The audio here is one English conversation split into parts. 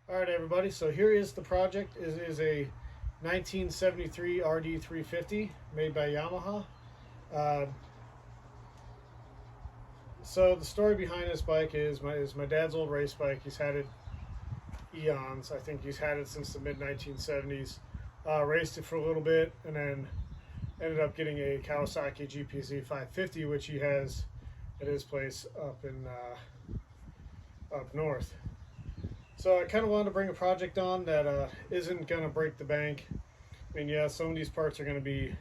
All right, everybody. So here is the project. It is a 1973 rd350 made by Yamaha. Uh, so the story behind this bike is my dad's old race bike. He's had it eons. I think he's had it since the mid 1970s. Raced it for a little bit and then ended up getting a Kawasaki GPZ 550, which he has at his place up north. So I kind of wanted to bring a project on that isn't going to break the bank. I mean, yeah, some of these parts are going to be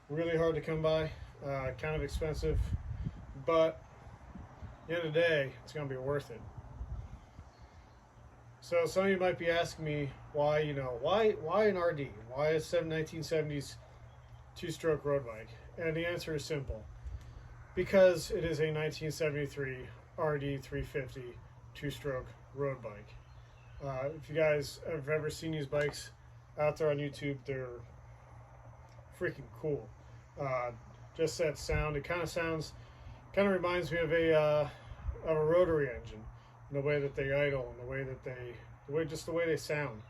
really hard to come by, kind of expensive, but at the end of the day, it's going to be worth it. So some of you might be asking me why an RD? Why a 1970s two-stroke road bike? And the answer is simple. Because it is a 1973 rd350 two-stroke road bike. If you guys have ever seen these bikes out there on YouTube, they're freaking cool. Just that sound, it kind of reminds me of a rotary engine, in the way that they idle, and the way they sound.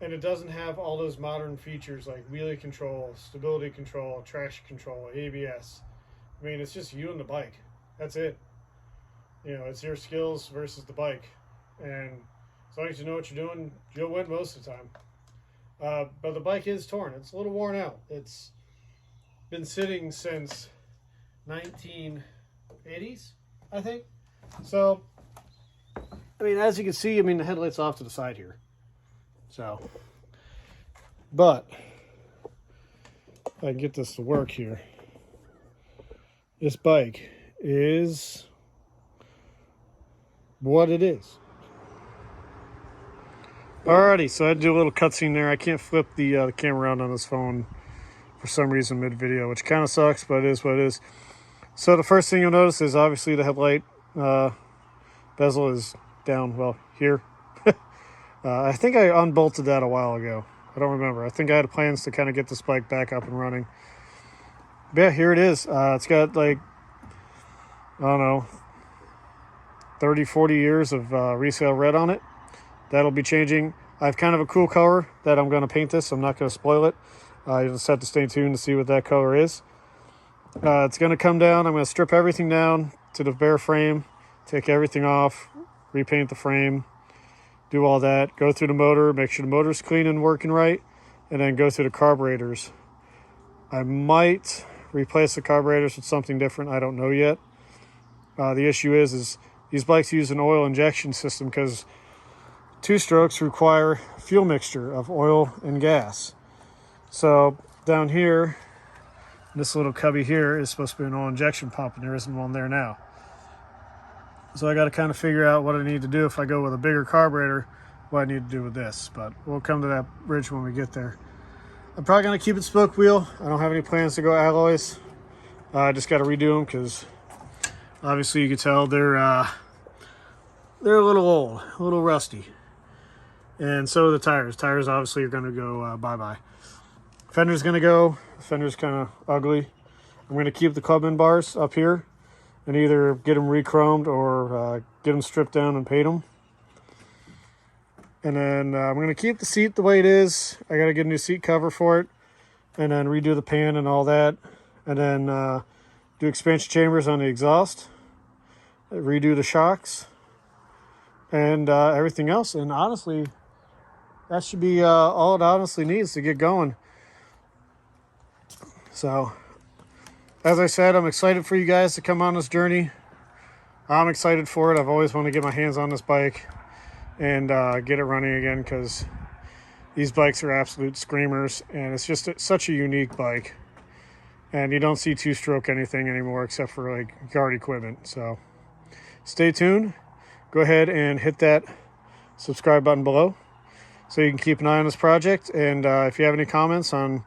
And it doesn't have all those modern features like wheelie control, stability control, traction control, ABS. I mean, it's just you and the bike. That's it. You know, it's your skills versus the bike. And as long as you know what you're doing, you'll win most of the time. But the bike is torn. It's a little worn out. It's been sitting since 1980s, I think. So, I mean, as you can see, the headlight's off to the side here. So, but if I can get this to work here, this bike is what it is. Alrighty, so I had to do a little cutscene there. I can't flip the camera around on this phone for some reason mid-video, which kind of sucks, but it is what it is. So the first thing you'll notice is obviously the headlight bezel is down, well, here. I think I unbolted that a while ago. I don't remember. I think I had plans to kind of get this bike back up and running. But yeah, here it is. It's got like, I don't know, 30, 40 years of resale red on it. That'll be changing. I have kind of a cool color that I'm going to paint this. I'm not going to spoil it. You'll just have to stay tuned to see what that color is. It's going to come down. I'm going to strip everything down to the bare frame, take everything off, repaint the frame, do all that, go through the motor, make sure the motor's clean and working right, and then go through the carburetors. I might replace the carburetors with something different. I don't know yet. The issue is these bikes use an oil injection system because two-strokes require fuel mixture of oil and gas. So down here, this little cubby here is supposed to be an oil injection pump, and there isn't one there now. So I got to kind of figure out what I need to do if I go with a bigger carburetor, what I need to do with this. But we'll come to that bridge when we get there. I'm probably going to keep it spoke wheel. I don't have any plans to go alloys. I just got to redo them because obviously you can tell they're a little old, a little rusty. And so are the tires. Tires obviously are going to go bye-bye. Fender's going to go. Fender's kind of ugly. I'm going to keep the clubman bars up here and either get them re-chromed or get them stripped down and paint them. And then I'm going to keep the seat the way it is. I got to get a new seat cover for it and then redo the pan and all that. And then do expansion chambers on the exhaust, redo the shocks, and everything else. And honestly, that should be all it honestly needs to get going. So, as I said, I'm excited for you guys to come on this journey. I'm excited for it. I've always wanted to get my hands on this bike and get it running again because these bikes are absolute screamers, and it's just such a unique bike. And you don't see two-stroke anything anymore except for like yard equipment. So stay tuned. Go ahead and hit that subscribe button below so you can keep an eye on this project. And if you have any comments on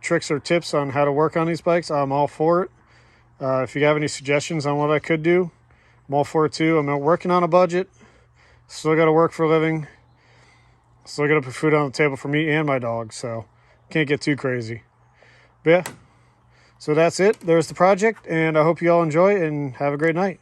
tricks or tips on how to work on these bikes, I'm all for it. If you have any suggestions on what I could do, I'm all for it too. I'm working on a budget. Still got to work for a living. Still got to put food on the table for me and my dog. So can't get too crazy. But yeah, so that's it. There's the project, and I hope you all enjoy and have a great night.